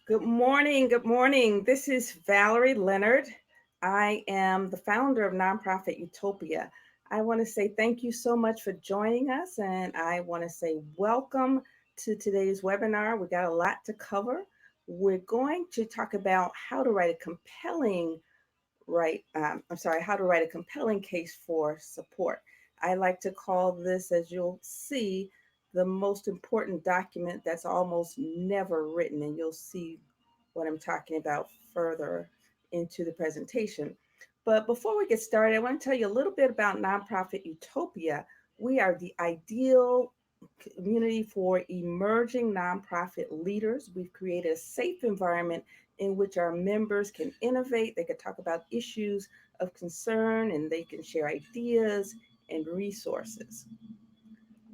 Good morning. Good morning. This is Valerie Leonard. I am the founder of nonprofit Utopia. I want to say thank you so much for joining us, and I want to say welcome to today's webinar. We got a lot to cover. We're going to talk about how to write a compelling how to write a compelling case for support. I like to call this, as you'll see, the most important document that's almost never written, and you'll see what I'm talking about further into the presentation. But before we get started, I want to tell you a little bit about nonprofit Utopia. We are the ideal community for emerging nonprofit leaders. We've created a safe environment in which our members can innovate, they can talk about issues of concern, and they can share ideas and resources.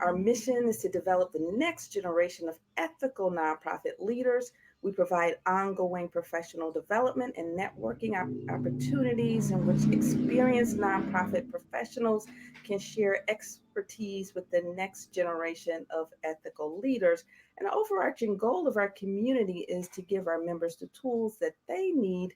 Our mission is to develop the next generation of ethical nonprofit leaders. We provide ongoing professional development and networking opportunities in which experienced nonprofit professionals can share expertise with the next generation of ethical leaders. An overarching goal of our community is to give our members the tools that they need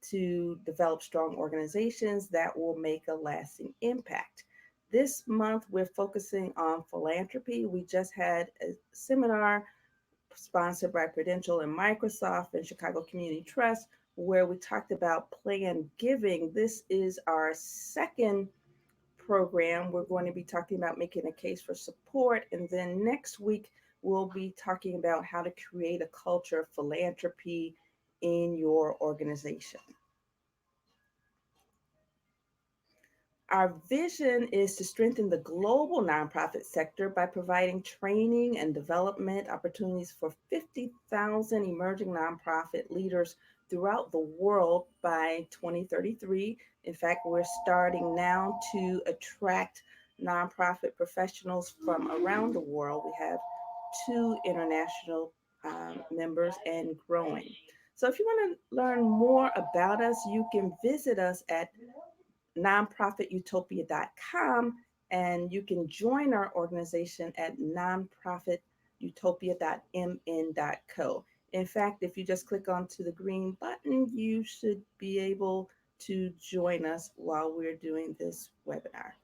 to develop strong organizations that will make a lasting impact. This month, we're focusing on philanthropy. We just had a seminar sponsored by Prudential and Microsoft and Chicago Community Trust, where we talked about planned giving. This is our second program. We're going to be talking about making a case for support. And then next week, we'll be talking about how to create a culture of philanthropy in your organization. Our vision is to strengthen the global nonprofit sector by providing training and development opportunities for 50,000 emerging nonprofit leaders throughout the world by 2033. In fact, we're starting now to attract nonprofit professionals from around the world. We have two international members and growing. So, if you want to learn more about us, you can visit us at nonprofitutopia.com, and you can join our organization at nonprofitutopia.mn.co. In fact, if you just click onto the green button, you should be able to join us while we're doing this webinar.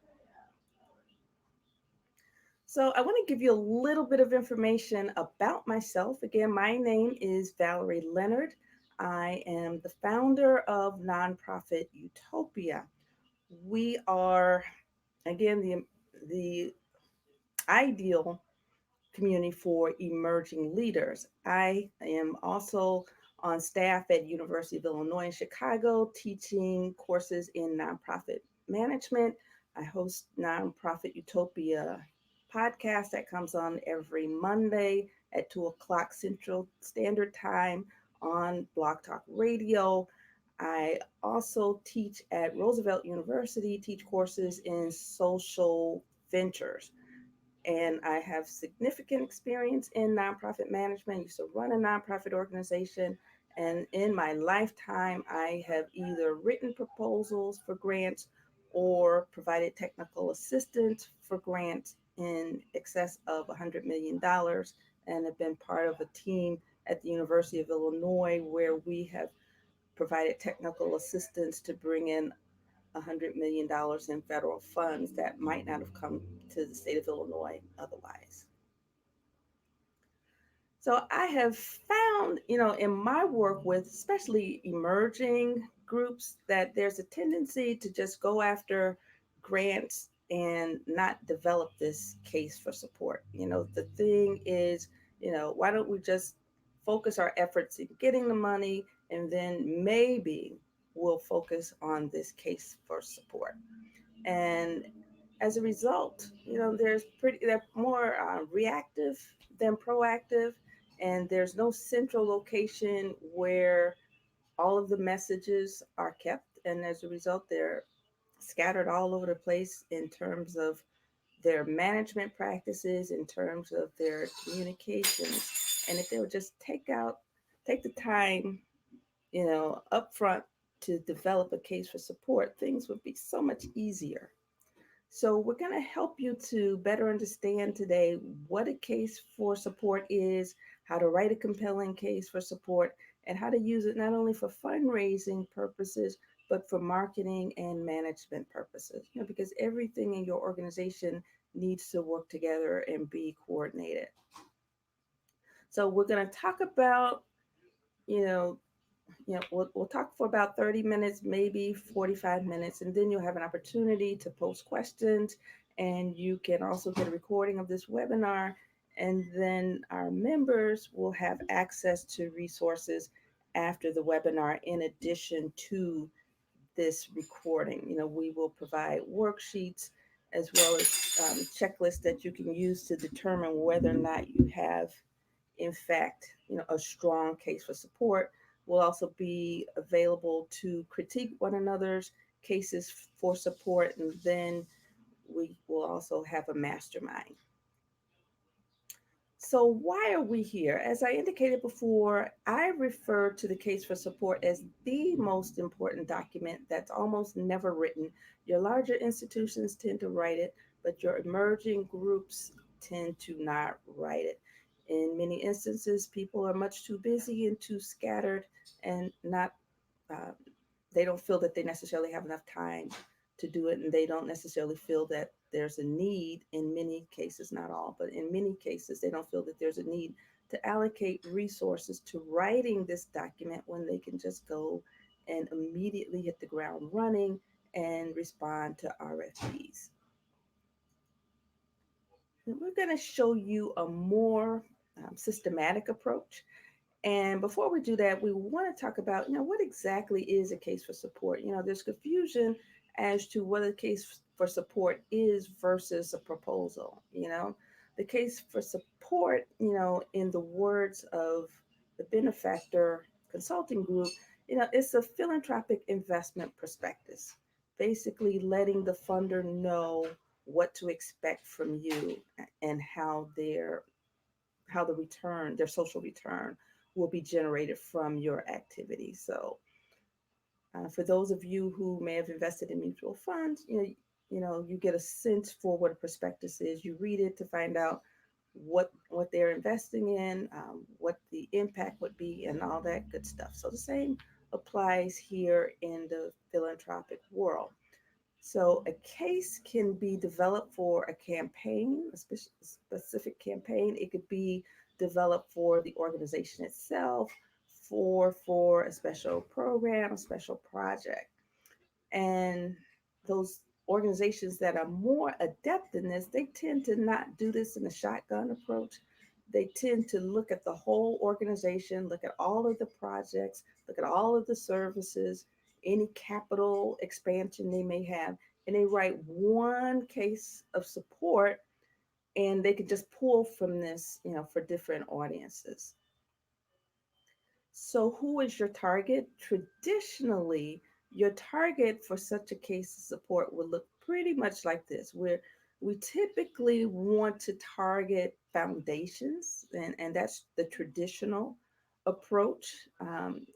So, I want to give you a little bit of information about myself. Again, my name is Valerie Leonard. I am the founder of nonprofit Utopia. We are, again, the ideal community for emerging leaders. I am also on staff at University of Illinois in Chicago, teaching courses in nonprofit management. I host Nonprofit Utopia podcast that comes on every Monday at 2 o'clock Central Standard Time on Blog Talk Radio. I also teach at Roosevelt University, teach courses in social ventures. And I have significant experience in nonprofit management. I used to run a nonprofit organization. And in my lifetime, I have either written proposals for grants or provided technical assistance for grants in excess of $100 million, and have been part of a team at the University of Illinois where we have provided technical assistance to bring in $100 million in federal funds that might not have come to the state of Illinois otherwise. So I have found, in my work with especially emerging groups, that there's a tendency to just go after grants and not develop this case for support. The thing is, why don't we just focus our efforts in getting the money, and then maybe we'll focus on this case for support. And as a result, they're more reactive than proactive, and there's no central location where all of the messages are kept, and as a result, they're scattered all over the place in terms of their management practices, in terms of their communications. And if they would just take the time, up front to develop a case for support, things would be so much easier. So, we're going to help you to better understand today what a case for support is, how to write a compelling case for support, and how to use it not only for fundraising purposes, but for marketing and management purposes. Because everything in your organization needs to work together and be coordinated. So we're going to talk about, you know, we'll talk for about 30 minutes, maybe 45 minutes, and then you'll have an opportunity to post questions. And you can also get a recording of this webinar. And then our members will have access to resources after the webinar in addition to this recording. We will provide worksheets as well as checklists that you can use to determine whether or not you have, in fact, a strong case for support. Will also be available to critique one another's cases for support, and then we will also have a mastermind. So, why are we here? As I indicated before, I refer to the case for support as the most important document that's almost never written. Your larger institutions tend to write it, but your emerging groups tend to not write it. In many instances, people are much too busy and too scattered and not uh, they don't feel that they necessarily have enough time to do it, and they don't necessarily feel that there's a need. In many cases, not all, but in many cases, they don't feel that there's a need to allocate resources to writing this document when they can just go and immediately hit the ground running and respond to RFPs. And we're going to show you a more systematic approach. And before we do that, we want to talk about, what exactly is a case for support? There's confusion as to what a case for support is versus a proposal. The case for support, in the words of the benefactor consulting group, it's a philanthropic investment prospectus, basically letting the funder know what to expect from you and how the return, their social return, will be generated from your activity. So, for those of you who may have invested in mutual funds, you get a sense for what a prospectus is. You read it to find out what they're investing in, what the impact would be, and all that good stuff. So the same applies here in the philanthropic world. So a case can be developed for a campaign, a specific campaign. It could be developed for the organization itself, for a special program, a special project. And those organizations that are more adept in this, they tend to not do this in a shotgun approach. They tend to look at the whole organization, look at all of the projects, look at all of the services, any capital expansion they may have, and they write one case of support, and they can just pull from this, for different audiences. So, who is your target? Traditionally, your target for such a case of support would look pretty much like this, where we typically want to target foundations, and that's the traditional approach.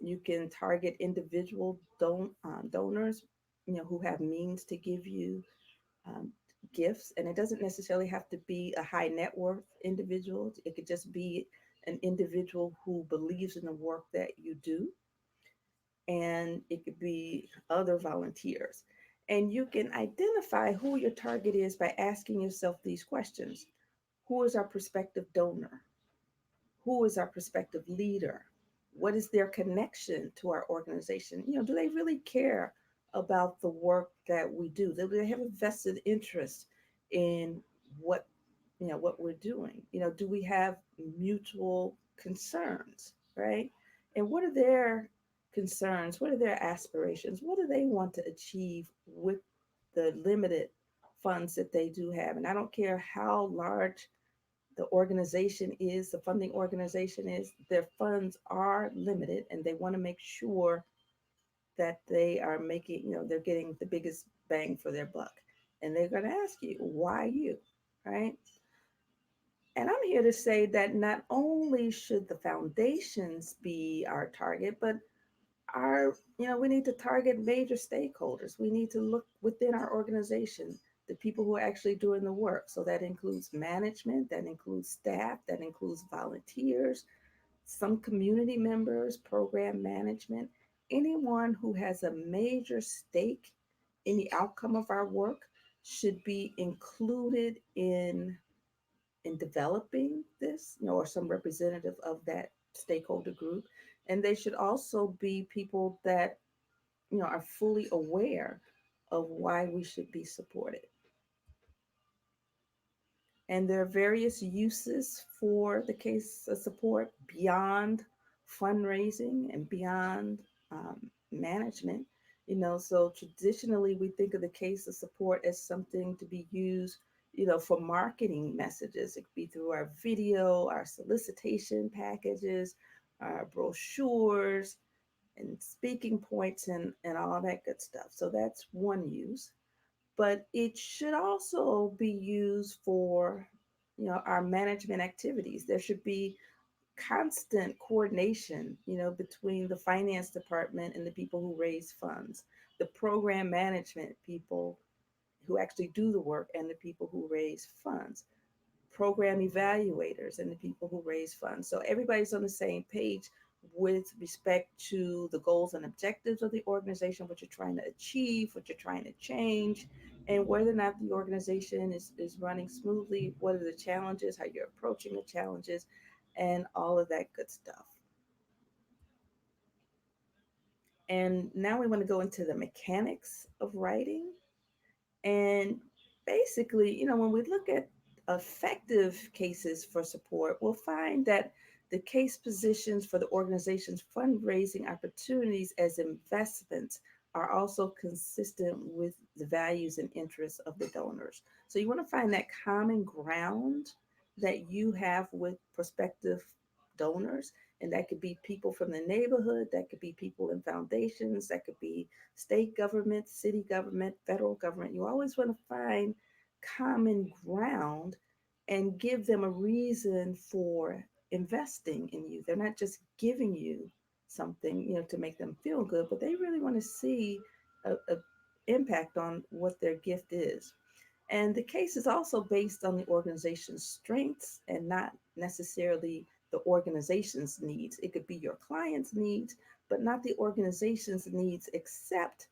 You can target individual donors, who have means to give you um, gifts, and it doesn't necessarily have to be a high net worth individual. It could just be an individual who believes in the work that you do, and it could be other volunteers. And you can identify who your target is by asking yourself these questions. Who is our prospective donor? Who is our prospective leader? What is their connection to our organization? Do they really care about the work that we do? Do they have a vested interest in what what we're doing? Do we have mutual concerns, right? And what are their concerns? What are their aspirations? What do they want to achieve with the limited funds that they do have? And I don't care how large the organization is, the funding organization is, their funds are limited, and they want to make sure that they are making, they're getting the biggest bang for their buck. And they're going to ask you, why you, right? And I'm here to say that not only should the foundations be our target, but we need to target major stakeholders. We need to look within our organization, the people who are actually doing the work. So that includes management, that includes staff, that includes volunteers, some community members, program management, anyone who has a major stake in the outcome of our work should be included in developing this, or some representative of that stakeholder group. And they should also be people that, are fully aware of why we should be supported. And there are various uses for the case of support beyond fundraising and beyond management. So traditionally we think of the case of support as something to be used, for marketing messages. It could be through our video, our solicitation packages, our brochures, and speaking points, and all that good stuff. So that's one use. But it should also be used for, our management activities. There should be constant coordination, between the finance department and the people who raise funds, the program management people who actually do the work, and the people who raise funds, program evaluators and the people who raise funds. So everybody's on the same page with respect to the goals and objectives of the organization, what you're trying to achieve, what you're trying to change, and whether or not the organization is running smoothly, what are the challenges, how you're approaching the challenges, and all of that good stuff. And now we want to go into the mechanics of writing. And basically, when we look at effective cases for support, we'll find that the case positions for the organization's fundraising opportunities as investments are also consistent with the values and interests of the donors. So you want to find that common ground that you have with prospective donors. And that could be people from the neighborhood, that could be people in foundations, that could be state government, city government, federal government. You always want to find common ground and give them a reason for investing in you. They're not just giving you something, to make them feel good, but they really want to see a impact on what their gift is. And the case is also based on the organization's strengths and not necessarily the organization's needs. It could be your client's needs, but not the organization's needs, except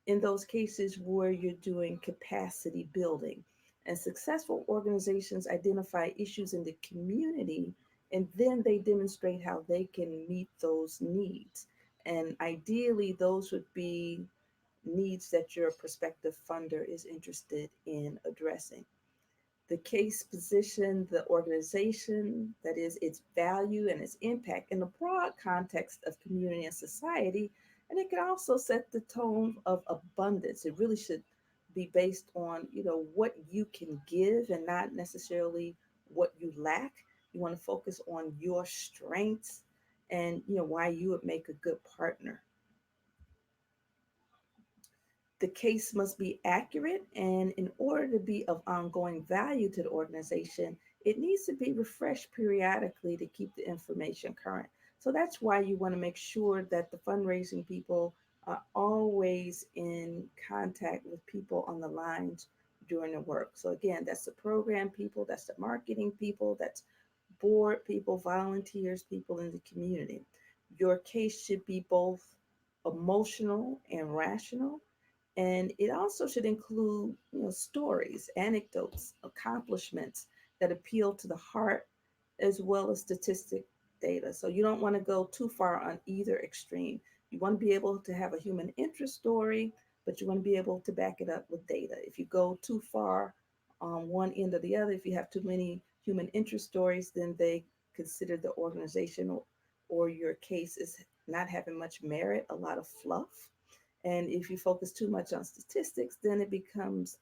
in those cases where you're doing capacity building. And successful organizations identify issues in the community, and then they demonstrate how they can meet those needs. And ideally, those would be needs that your prospective funder is interested in addressing. The case position the organization, that is, its value and its impact, in the broad context of community and society. And it can also set the tone of abundance. It really should be based on, what you can give and not necessarily what you lack. You want to focus on your strengths and, why you would make a good partner. The case must be accurate, and in order to be of ongoing value to the organization, it needs to be refreshed periodically to keep the information current. So that's why you want to make sure that the fundraising people are always in contact with people on the lines during the work. So again, that's the program people, that's the marketing people, that's board people, volunteers, people in the community. Your case should be both emotional and rational, and it also should include, stories, anecdotes, accomplishments that appeal to the heart, as well as statistic data. So you don't want to go too far on either extreme. You want to be able to have a human interest story, but you want to be able to back it up with data. If you go too far on one end or the other, if you have too many human interest stories, then they consider the organization or your case is not having much merit, a lot of fluff. And if you focus too much on statistics, then it becomes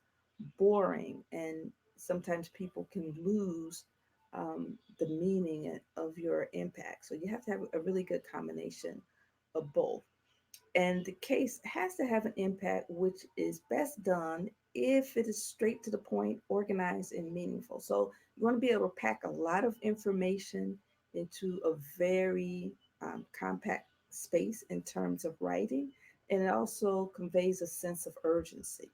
boring, and sometimes people can lose the meaning of your impact. So you have to have a really good combination of both. And the case has to have an impact, which is best done if it is straight to the point, organized, and meaningful. So you want to be able to pack a lot of information into a very compact space in terms of writing. And it also conveys a sense of urgency.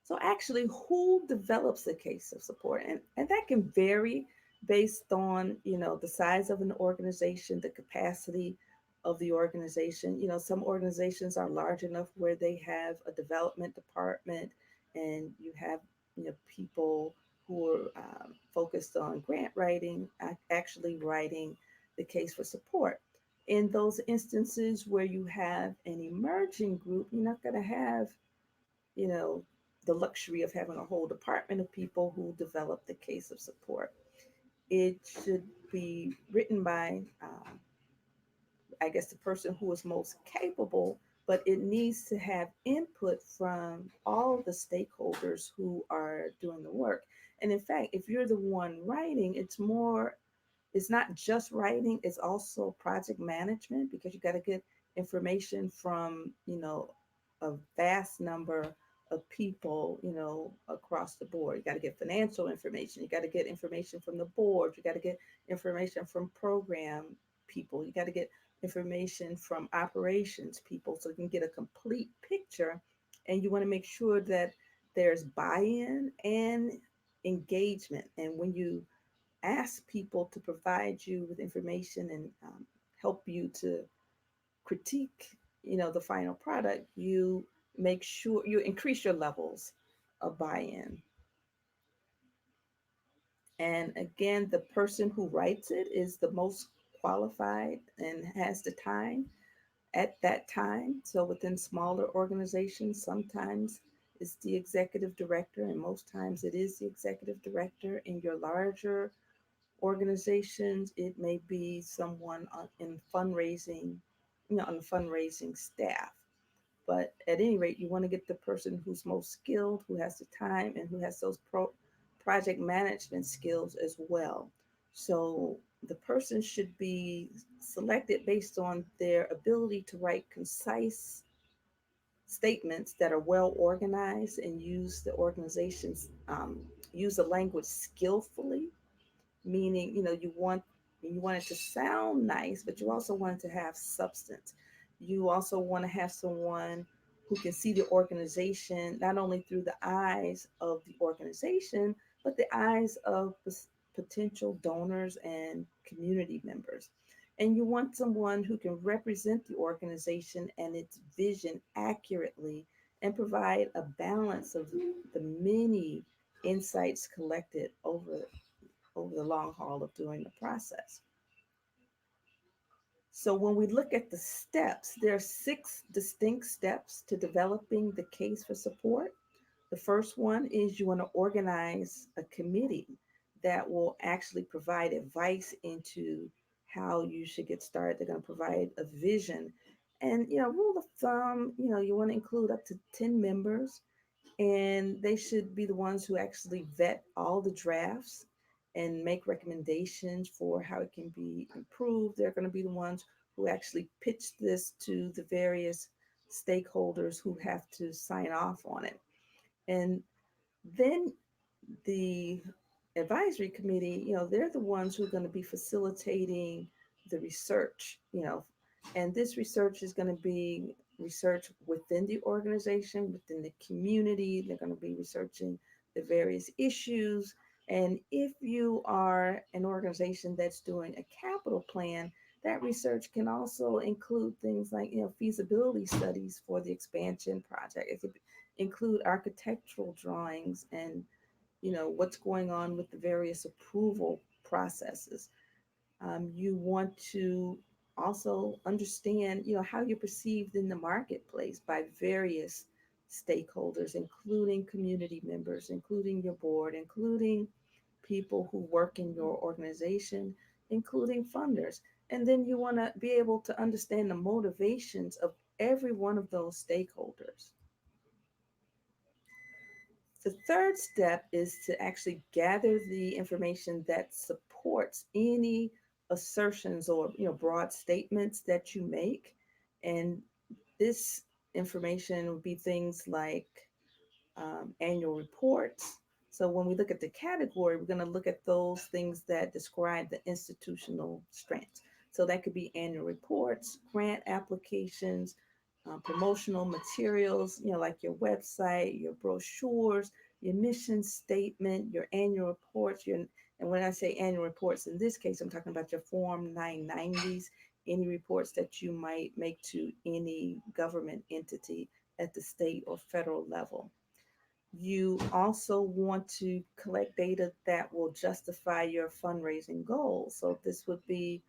So actually, who develops a case of support? And that can vary based on, the size of an organization, the capacity of the organization. Some organizations are large enough where they have a development department, and you have, people who are focused on grant writing, actually writing the case for support. In those instances where you have an emerging group, you're not going to have, you know, the luxury of having a whole department of people who develop the case of support. It should be written by, I guess, the person who is most capable, but it needs to have input from all the stakeholders who are doing the work. And in fact, if you're the one writing, it's not just writing, it's also project management, because you got to get information from, a vast number of people, across the board. You got to get financial information, you got to get information from the board, you got to get information from program people, you got to get information from operations people, so you can get a complete picture. And you want to make sure that there's buy-in and engagement. And when you ask people to provide you with information and help you to critique, the final product, you make sure you increase your levels of buy-in. And again, the person who writes it is the most qualified and has the time at that time. So within smaller organizations, sometimes it's the executive director, and most times it is the executive director. In your larger organizations, it may be someone in fundraising, on the fundraising staff. But at any rate, you want to get the person who's most skilled, who has the time, and who has those project management skills as well. So the person should be selected based on their ability to write concise statements that are well organized and use the language skillfully, meaning, you want it to sound nice, but you also want it to have substance. You also want to have someone who can see the organization not only through the eyes of the organization, but the eyes of potential donors and community members. And you want someone who can represent the organization and its vision accurately and provide a balance of the many insights collected over the long haul of doing the process. So when we look at the steps, there are 6 distinct steps to developing the case for support. The first one is you want to organize a committee that will actually provide advice into how you should get started. They're going to provide a vision. And, rule of thumb, you want to include up to 10 members, and they should be the ones who actually vet all the drafts and make recommendations for how it can be improved. They're going to be the ones who actually pitch this to the various stakeholders who have to sign off on it. And then the advisory committee, they're the ones who are going to be facilitating the research, and this research is going to be research within the organization, within the community. They're going to be researching the various issues. And if you are an organization that's doing a capital plan, that research can also include things like, feasibility studies for the expansion project. It could include architectural drawings and, what's going on with the various approval processes. You want to also understand, how you're perceived in the marketplace by various stakeholders, including community members, including your board, including people who work in your organization, including funders. And then you want to be able to understand the motivations of every one of those stakeholders. The third step is to actually gather the information that supports any assertions or, broad statements that you make. And this information would be things like annual reports. So when we look at the category, we're going to look at those things that describe the institutional strengths. So that could be annual reports, grant applications, promotional materials, like your website, your brochures, your mission statement, your annual reports, your And when I say annual reports, in this case, I'm talking about your Form 990s, any reports that you might make to any government entity at the state or federal level. You also want to collect data that will justify your fundraising goals. So this would be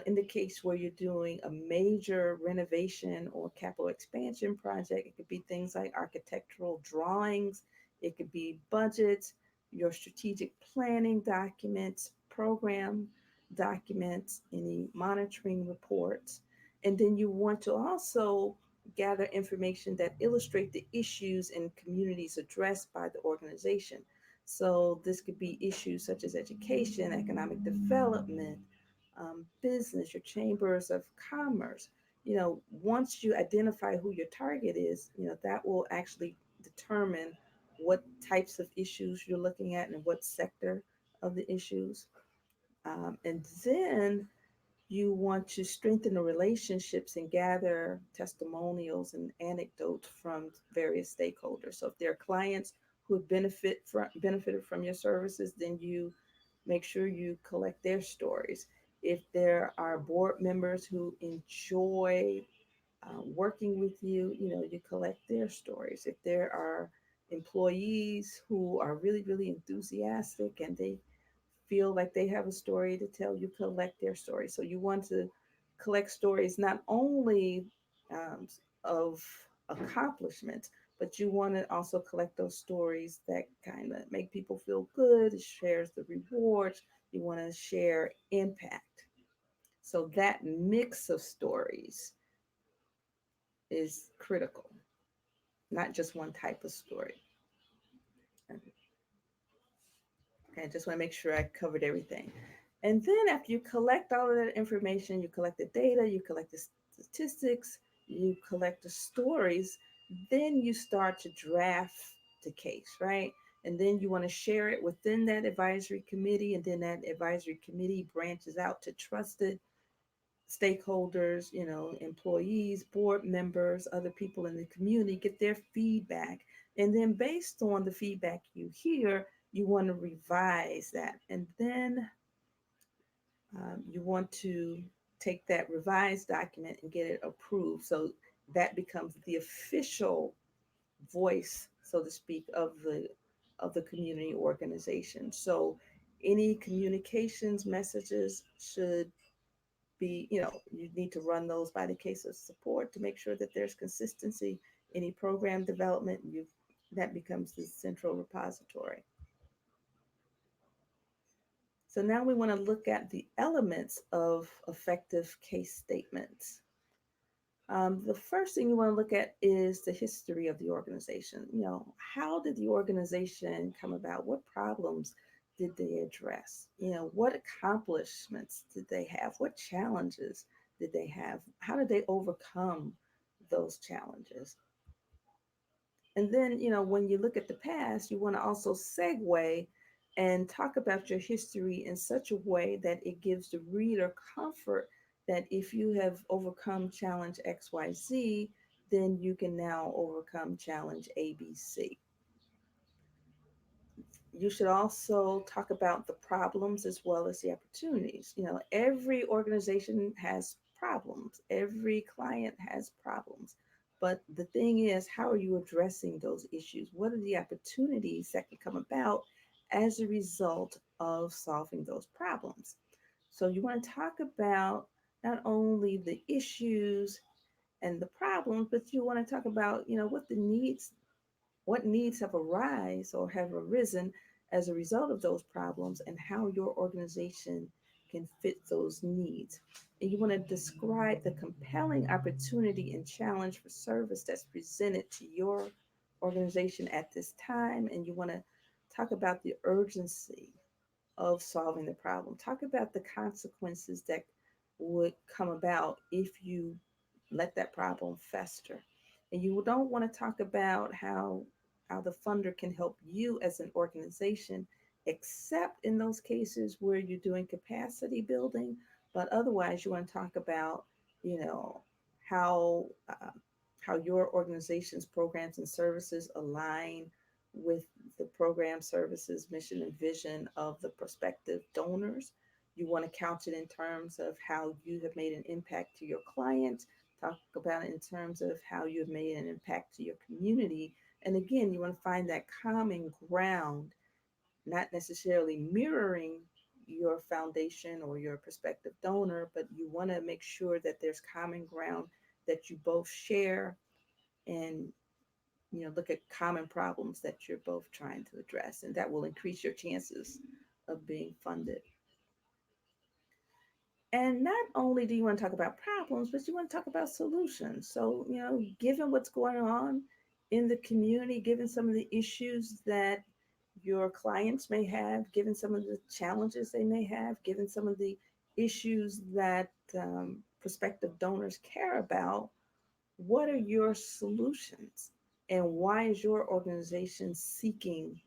in the case where you're doing a major renovation or capital expansion project, it could be things like architectural drawings, it could be budgets, your strategic planning documents, program documents, any monitoring reports. And then you want to also gather information that illustrate the issues and communities addressed by the organization. So this could be issues such as education, economic development, business, your chambers of commerce. Once you identify who your target is, that will actually determine what types of issues you're looking at and what sector of the issues. And then you want to strengthen the relationships and gather testimonials and anecdotes from various stakeholders. So if there are clients who have benefited from your services, then you make sure you collect their stories. If there are board members who enjoy working with you, you collect their stories. If there are employees who are really, really enthusiastic and they feel like they have a story to tell, you collect their story. So you want to collect stories not only um, of accomplishments, but you want to also collect those stories that kind of make people feel good, shares the rewards. You want to share impact. So that mix of stories is critical, not just one type of story. Okay, I just want to make sure I covered everything. And then after you collect all of that information, you collect the data, you collect the statistics, you collect the stories, then you start to draft the case, right? And then you want to share it within that advisory committee, and then that advisory committee branches out to trusted stakeholders, employees, board members, other people in the community, get their feedback. And then based on the feedback you hear, you want to revise that. And then you want to take that revised document and get it approved. So that becomes the official voice, so to speak, of the community organization. So any communications messages should be, you need to run those by the case of support to make sure that there's consistency. Any program development, that becomes the central repository. So now we want to look at the elements of effective case statements. The first thing you want to look at is the history of the organization. How did the organization come about? What problems did they address? What accomplishments did they have? What challenges did they have? How did they overcome those challenges? And then, when you look at the past, you want to also segue and talk about your history in such a way that it gives the reader comfort that if you have overcome challenge XYZ, then you can now overcome challenge ABC. You should also talk about the problems as well as the opportunities. Every organization has problems, every client has problems. But the thing is, how are you addressing those issues? What are the opportunities that can come about as a result of solving those problems? So, you want to talk about not only the issues and the problems, but you want to talk about, what needs have arisen or have arisen as a result of those problems and how your organization can fit those needs. And you want to describe the compelling opportunity and challenge for service that's presented to your organization at this time. And you want to talk about the urgency of solving the problem. Talk about the consequences that would come about if you let that problem fester. And you don't want to talk about how the funder can help you as an organization, except in those cases where you're doing capacity building. But otherwise, you want to talk about, you know, how uh, how your organization's programs and services align with the program, services, mission, and vision of the prospective donors. You want to couch it in terms of how you have made an impact to your clients, talk about it in terms of how you have made an impact to your community. And again, you want to find that common ground, not necessarily mirroring your foundation or your prospective donor, but you want to make sure that there's common ground that you both share, and look at common problems that you're both trying to address, and that will increase your chances of being funded. And not only do you want to talk about problems, but you want to talk about solutions. So, given what's going on in the community, given some of the issues that your clients may have, given some of the challenges they may have, given some of the issues that prospective donors care about, what are your solutions? And why is your organization seeking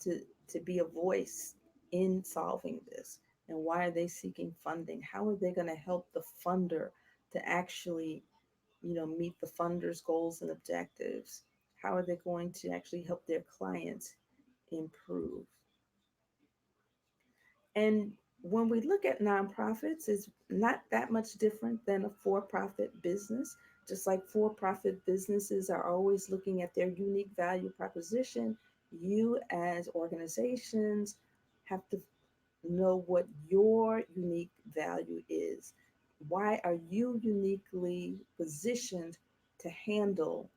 to, to be a voice in solving this? And why are they seeking funding? How are they going to help the funder to actually, meet the funder's goals and objectives? How are they going to actually help their clients improve? And when we look at nonprofits, it's not that much different than a for profit business. Just like for profit businesses are always looking at their unique value proposition, you as organizations have to know what your unique value is. Why are you uniquely positioned to handle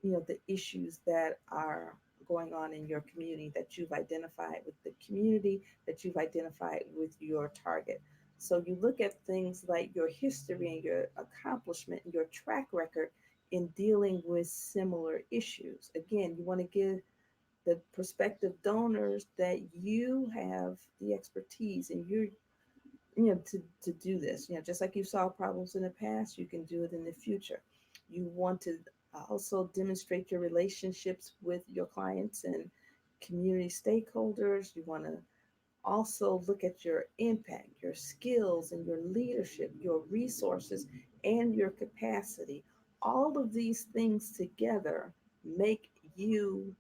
the issues that are going on in your community, that you've identified with the community, that you've identified with your target? So you look at things like your history and your accomplishment and your track record in dealing with similar issues. Again, you want to give the prospective donors that you have the expertise, and to do this. Just like you solved problems in the past, you can do it in the future. You want to also demonstrate your relationships with your clients and community stakeholders. You want to also look at your impact, your skills, and your leadership, your resources, and your capacity. All of these things together make you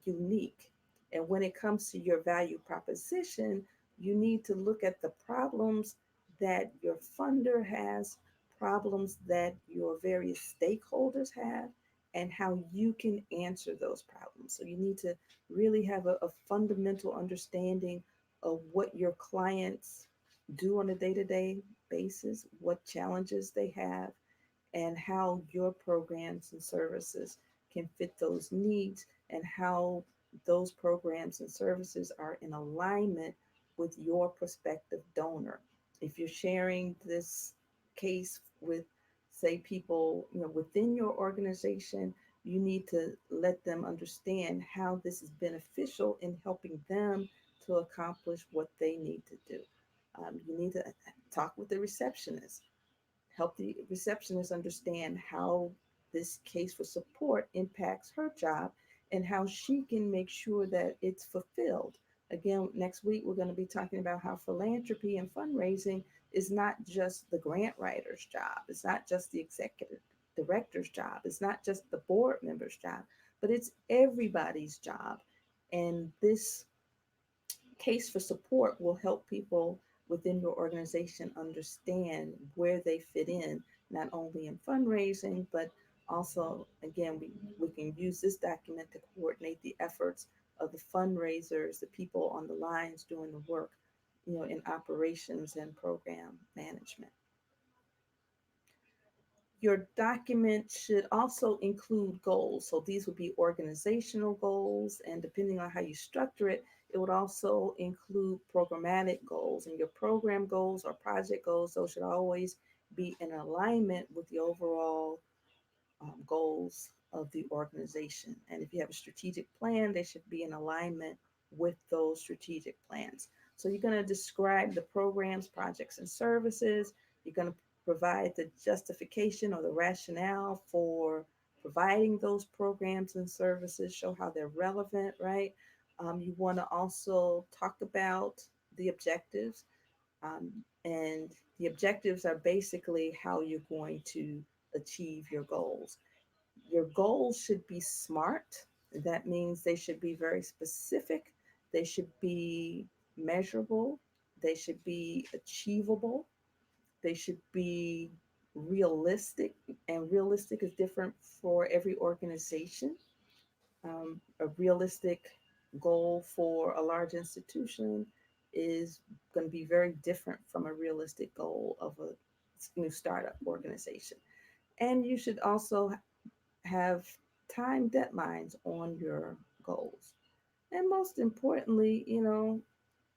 unique. And when it comes to your value proposition, you need to look at the problems that your funder has, problems that your various stakeholders have, and how you can answer those problems. So you need to really have a fundamental understanding of what your clients do on a day to day basis, what challenges they have, and how your programs and services can fit those needs, and how those programs and services are in alignment with your prospective donor. If you're sharing this case with, say, people within your organization, you need to let them understand how this is beneficial in helping them to accomplish what they need to do. You need to talk with the receptionist, help the receptionist understand how this case for support impacts her job and how she can make sure that it's fulfilled. Again, next week we're going to be talking about how philanthropy and fundraising is not just the grant writer's job, it's not just the executive director's job, it's not just the board member's job, but it's everybody's job. And this case for support will help people within your organization understand where they fit in, not only in fundraising, but also, again, we can use this document to coordinate the efforts of the fundraisers, the people on the lines doing the work, in operations and program management. Your document should also include goals. So these would be organizational goals, and depending on how you structure it, it would also include programmatic goals. And your program goals or project goals, those should always be in alignment with the overall goals of the organization. And if you have a strategic plan, they should be in alignment with those strategic plans. So you're going to describe the programs, projects, and services. You're going to provide the justification or the rationale for providing those programs and services, show how they're relevant, right? You want to also talk about the objectives. And the objectives are basically how you're going to achieve your goals. Your goals should be SMART. That means they should be very specific, they should be measurable, they should be achievable, they should be realistic, and realistic is different for every organization. A realistic goal for a large institution is going to be very different from a realistic goal of a new startup organization. And you should also have time deadlines on your goals. And most importantly,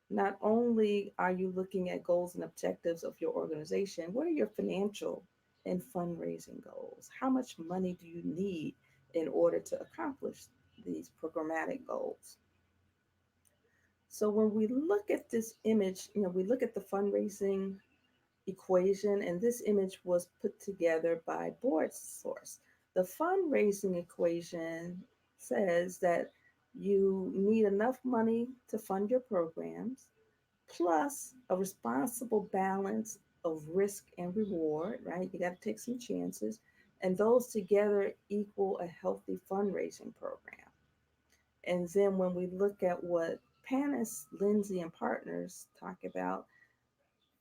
not only are you looking at goals and objectives of your organization, what are your financial and fundraising goals? How much money do you need in order to accomplish these programmatic goals? So when we look at this image, we look at the fundraising equation, and this image was put together by Board Source. The fundraising equation says that you need enough money to fund your programs, plus a responsible balance of risk and reward, right? You got to take some chances. And those together equal a healthy fundraising program. And then when we look at what Panis, Lindsay, and partners talk about,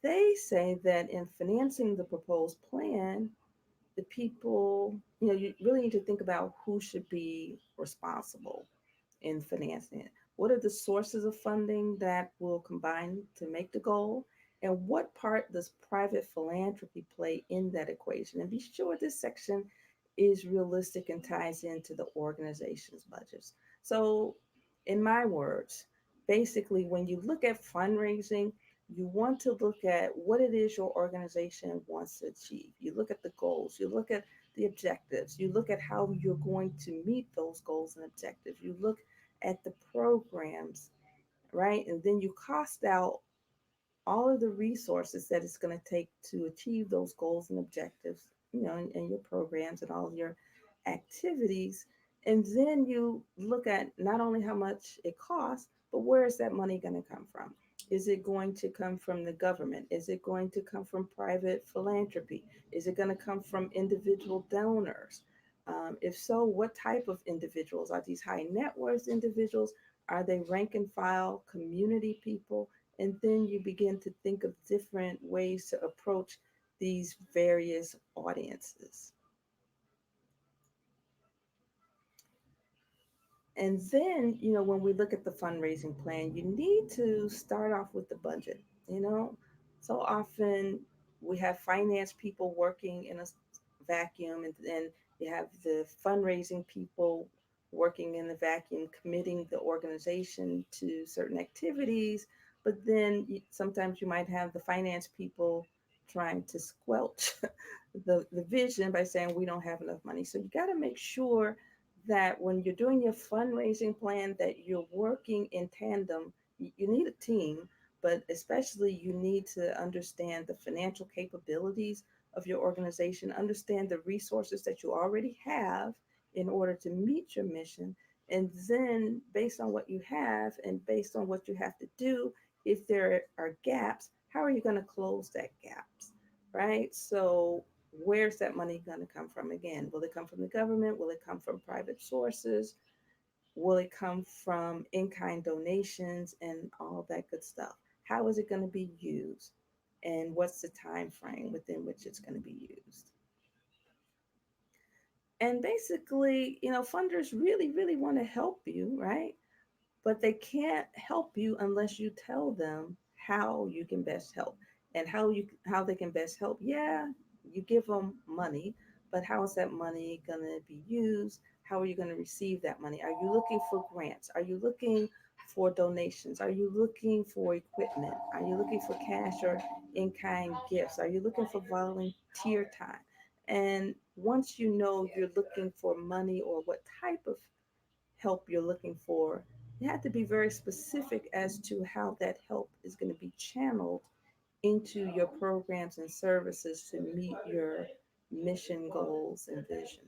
they say that in financing the proposed plan, the people, you really need to think about who should be responsible in financing it. What are the sources of funding that will combine to make the goal? And what part does private philanthropy play in that equation? And be sure this section is realistic and ties into the organization's budgets. So, in my words, basically, when you look at fundraising, you want to look at what it is your organization wants to achieve. You look at the goals, you look at the objectives, you look at how you're going to meet those goals and objectives, you look at the programs, right? And then you cost out all of the resources that it's going to take to achieve those goals and objectives, and your programs and all of your activities. And then you look at not only how much it costs, but where is that money going to come from? Is it going to come from the government? Is it going to come from private philanthropy? Is it going to come from individual donors? If so, what type of individuals? Are these high net worth individuals? Are they rank and file community people? And then you begin to think of different ways to approach these various audiences. And then, when we look at the fundraising plan, you need to start off with the budget. So often we have finance people working in a vacuum, and then you have the fundraising people working in the vacuum, committing the organization to certain activities. But then sometimes you might have the finance people trying to squelch the vision by saying we don't have enough money. So you got to make sure that when you're doing your fundraising plan that you're working in tandem. You need a team, but especially you need to understand the financial capabilities of your organization, understand the resources that you already have in order to meet your mission, and then based on what you have and based on what you have to do, if there are gaps, how are you going to close that gaps, right? So where's that money going to come from? Again, will it come from the government? Will it come from private sources? Will it come from in-kind donations and all that good stuff? How is it going to be used? And what's the time frame within which it's going to be used? And basically, funders really, really want to help you, right? But they can't help you unless you tell them how you can best help and how they can best help. Yeah, you give them money, but how is that money going to be used? How are you going to receive that money? Are you looking for grants? Are you looking for donations? Are you looking for equipment? Are you looking for cash or in-kind gifts? Are you looking for volunteer time? And once you know you're looking for money or what type of help you're looking for, you have to be very specific as to how that help is going to be channeled into your programs and services to meet your mission goals and vision.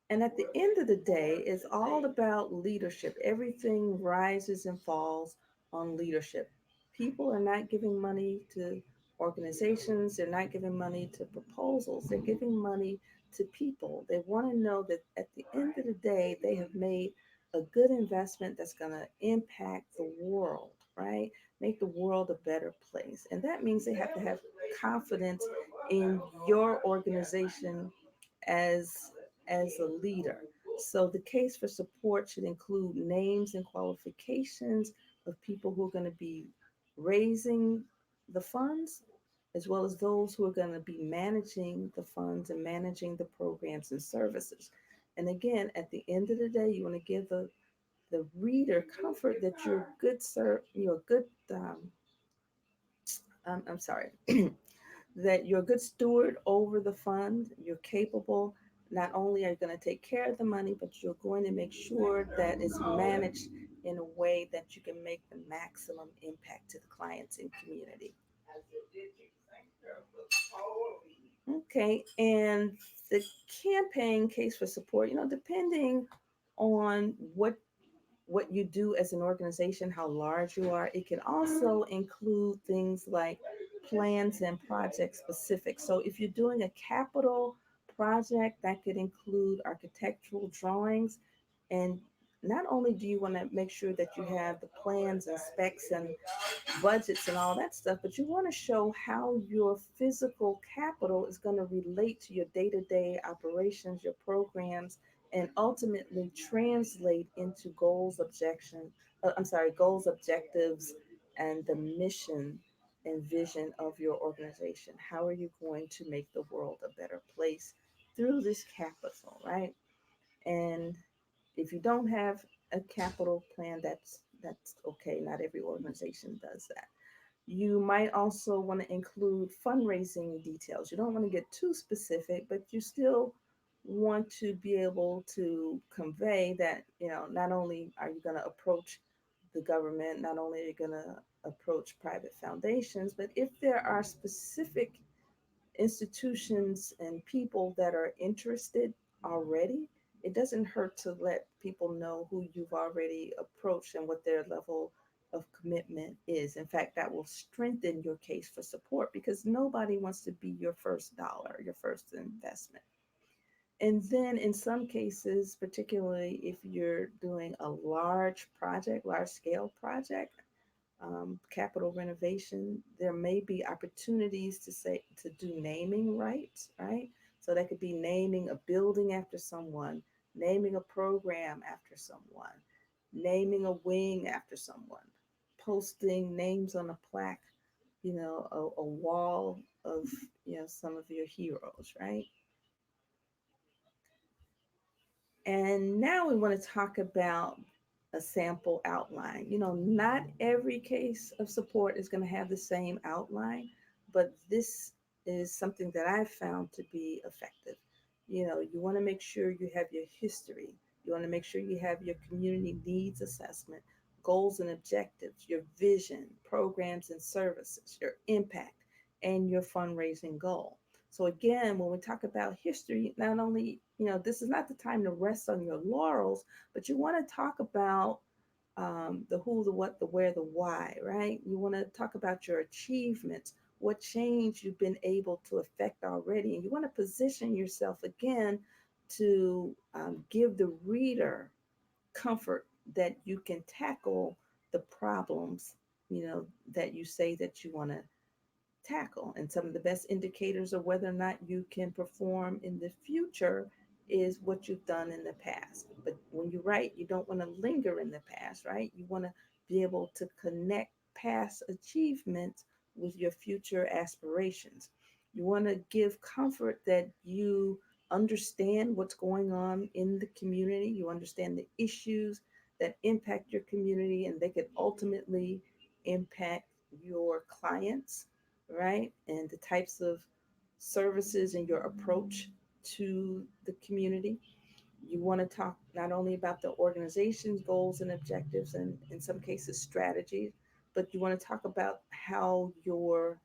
And at the end of the day, it's all about leadership. Everything rises and falls on leadership. People are not giving money to organizations, they're not giving money to proposals, they're giving money to people. They want to know that at the end of the day, they have made a good investment that's going to impact the world, right? Make the world a better place. And that means they have to have confidence in your organization as as a leader. So the case for support should include names and qualifications of people who are going to be raising the funds, as well as those who are going to be managing the funds and managing the programs and services. And again, at the end of the day, you want to give the reader comfort that you're good, sir, you're good, I'm sorry, that you're a good steward over the fund. You're capable. Not only are you going to take care of the money, but you're going to make sure that it's managed in a way that you can make the maximum impact to the clients and community. Okay, and the campaign case for support, depending on what you do as an organization, how large you are, it can also include things like plans and project specific. So if you're doing a capital project, that could include architectural drawings. And not only do you want to make sure that you have the plans and specs and budgets and all that stuff, but you want to show how your physical capital is going to relate to your day to day operations, your programs, and ultimately translate into goals, objectives, and the mission and vision of your organization. How are you going to make the world a better place through this capital, right? And if you don't have a capital plan, that's okay. Not every organization does that. You might also want to include fundraising details. You don't want to get too specific, but you still want to be able to convey that, not only are you going to approach the government, not only are you going to approach private foundations, but if there are specific institutions and people that are interested already, it doesn't hurt to let people know who you've already approached and what their level of commitment is. In fact, that will strengthen your case for support because nobody wants to be your first dollar, your first investment. And then in some cases, particularly if you're doing a large scale project, capital renovation, there may be opportunities to do naming rights, right? So that could be naming a building after someone, naming a program after someone, naming a wing after someone, posting names on a plaque, a wall of some of your heroes, right? And now we want to talk about a sample outline. Not every case of support is going to have the same outline, but this is something that I've found to be effective. You want to make sure you have your history. You want to make sure you have your community needs assessment, goals and objectives, your vision, programs and services, your impact, and your fundraising goal. So again, when we talk about history, not only, this is not the time to rest on your laurels, but you want to talk about the who, the what, the where, the why, right? You want to talk about your achievements, what change you've been able to affect already, and you want to position yourself again to give the reader comfort that you can tackle the problems, that you say that you want to tackle. And some of the best indicators of whether or not you can perform in the future is what you've done in the past. But when you write, you don't want to linger in the past, right? You want to be able to connect past achievements with your future aspirations. You want to give comfort that you understand what's going on in the community, you understand the issues that impact your community, and they could ultimately impact your clients, right? And the types of services and your approach to the community. You want to talk not only about the organization's goals and objectives and in some cases strategies, but you want to talk about how your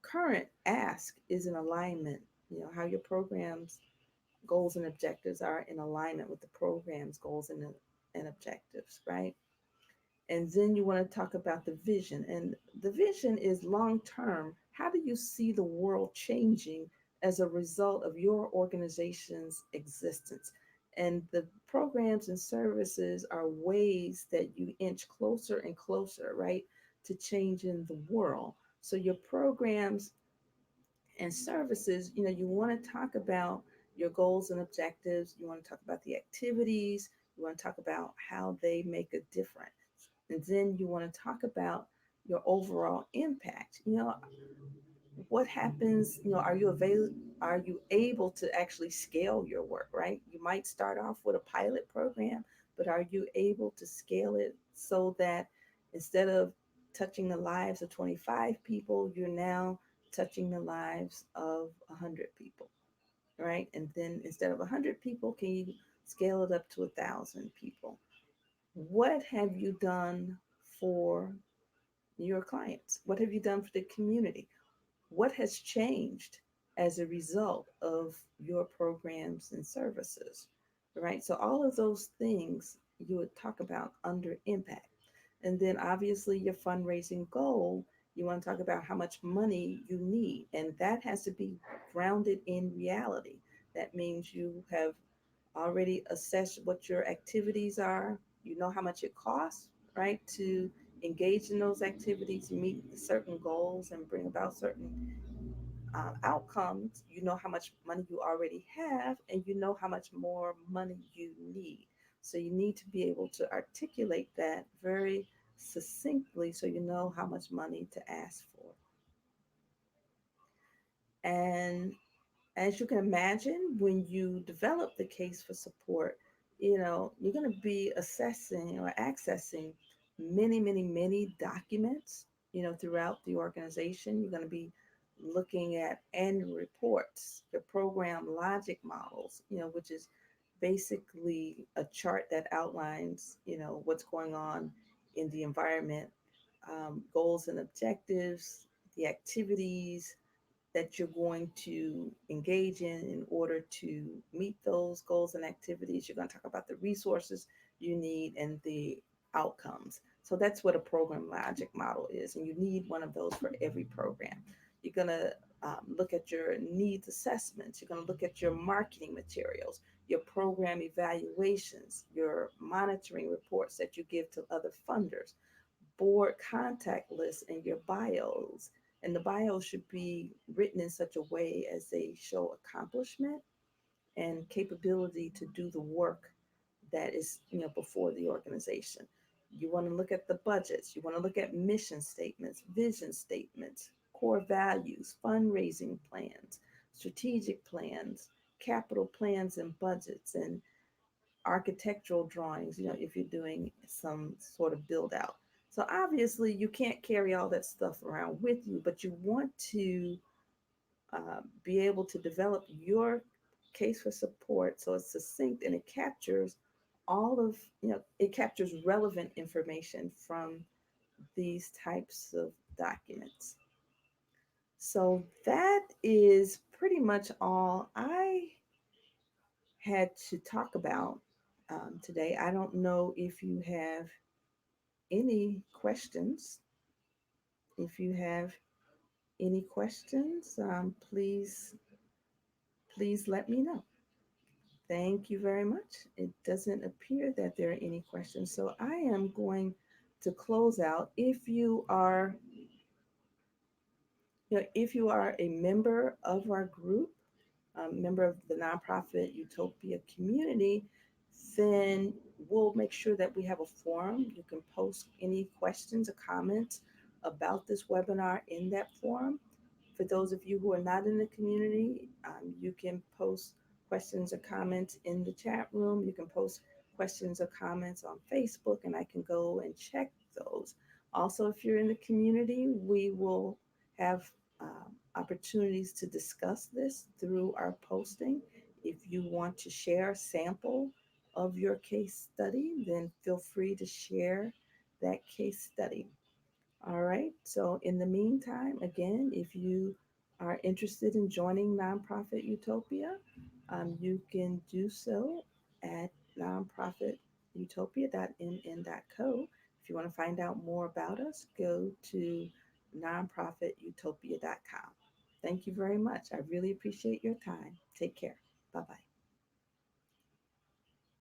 current ask is in alignment, how your program's goals and objectives are in alignment with the program's goals and objectives, right? And then you want to talk about the vision. And the vision is long term. How do you see the world changing as a result of your organization's existence. And the programs and services are ways that you inch closer and closer, right, to changing the world. So your programs and services, you want to talk about your goals and objectives. You want to talk about the activities. You want to talk about how they make a difference. And then you want to talk about your overall impact. What happens, are you able to actually scale your work, right? You might start off with a pilot program, but are you able to scale it so that instead of touching the lives of 25 people, you're now touching the lives of 100 people, right? And then instead of 100 people, can you scale it up to 1,000 people? What have you done for your clients? What have you done for the community? What has changed as a result of your programs and services, right? So all of those things you would talk about under impact. And then obviously your fundraising goal, you want to talk about how much money you need, and that has to be grounded in reality. That means you have already assessed what your activities are, you know how much it costs, right, to engage in those activities, meet certain goals, and bring about certain outcomes. You know how much money you already have, and you know how much more money you need. So you need to be able to articulate that very succinctly so you know how much money to ask for. And as you can imagine, when you develop the case for support, you're going to be assessing or accessing many, many, many documents, throughout the organization. You're going to be looking at annual reports, your program logic models, which is basically a chart that outlines, what's going on in the environment, goals and objectives, the activities, that you're going to engage in order to meet those goals and activities. You're going to talk about the resources you need and the outcomes. So that's what a program logic model is. And you need one of those for every program. You're going to look at your needs assessments. You're going to look at your marketing materials, your program evaluations, your monitoring reports that you give to other funders, board contact lists, and your bios. And the bios should be written in such a way as they show accomplishment and capability to do the work that is, before the organization. You want to look at the budgets. You want to look at mission statements, vision statements, core values, fundraising plans, strategic plans, capital plans and budgets, and architectural drawings, if you're doing some sort of build out. So obviously you can't carry all that stuff around with you, but you want to be able to develop your case for support so it's succinct and it captures it captures relevant information from these types of documents. So that is pretty much all I had to talk about today. I don't know if you have any questions. If you have any questions, please let me know. Thank you very much. It doesn't appear that there are any questions, so I am going to close out. If you are a member of our group, member of the nonprofit Utopia community, then we'll make sure that we have a forum. You can post any questions or comments about this webinar in that forum. For those of you who are not in the community, you can post questions or comments in the chat room. You can post questions or comments on Facebook, and I can go and check those. Also, if you're in the community, we will have opportunities to discuss this through our posting. If you want to share a sample of your case study, then feel free to share that case study. All right. So, in the meantime, again, if you are interested in joining Nonprofit Utopia, you can do so at nonprofitutopia.mn.co. If you want to find out more about us, go to nonprofitutopia.com. Thank you very much. I really appreciate your time. Take care. Bye bye.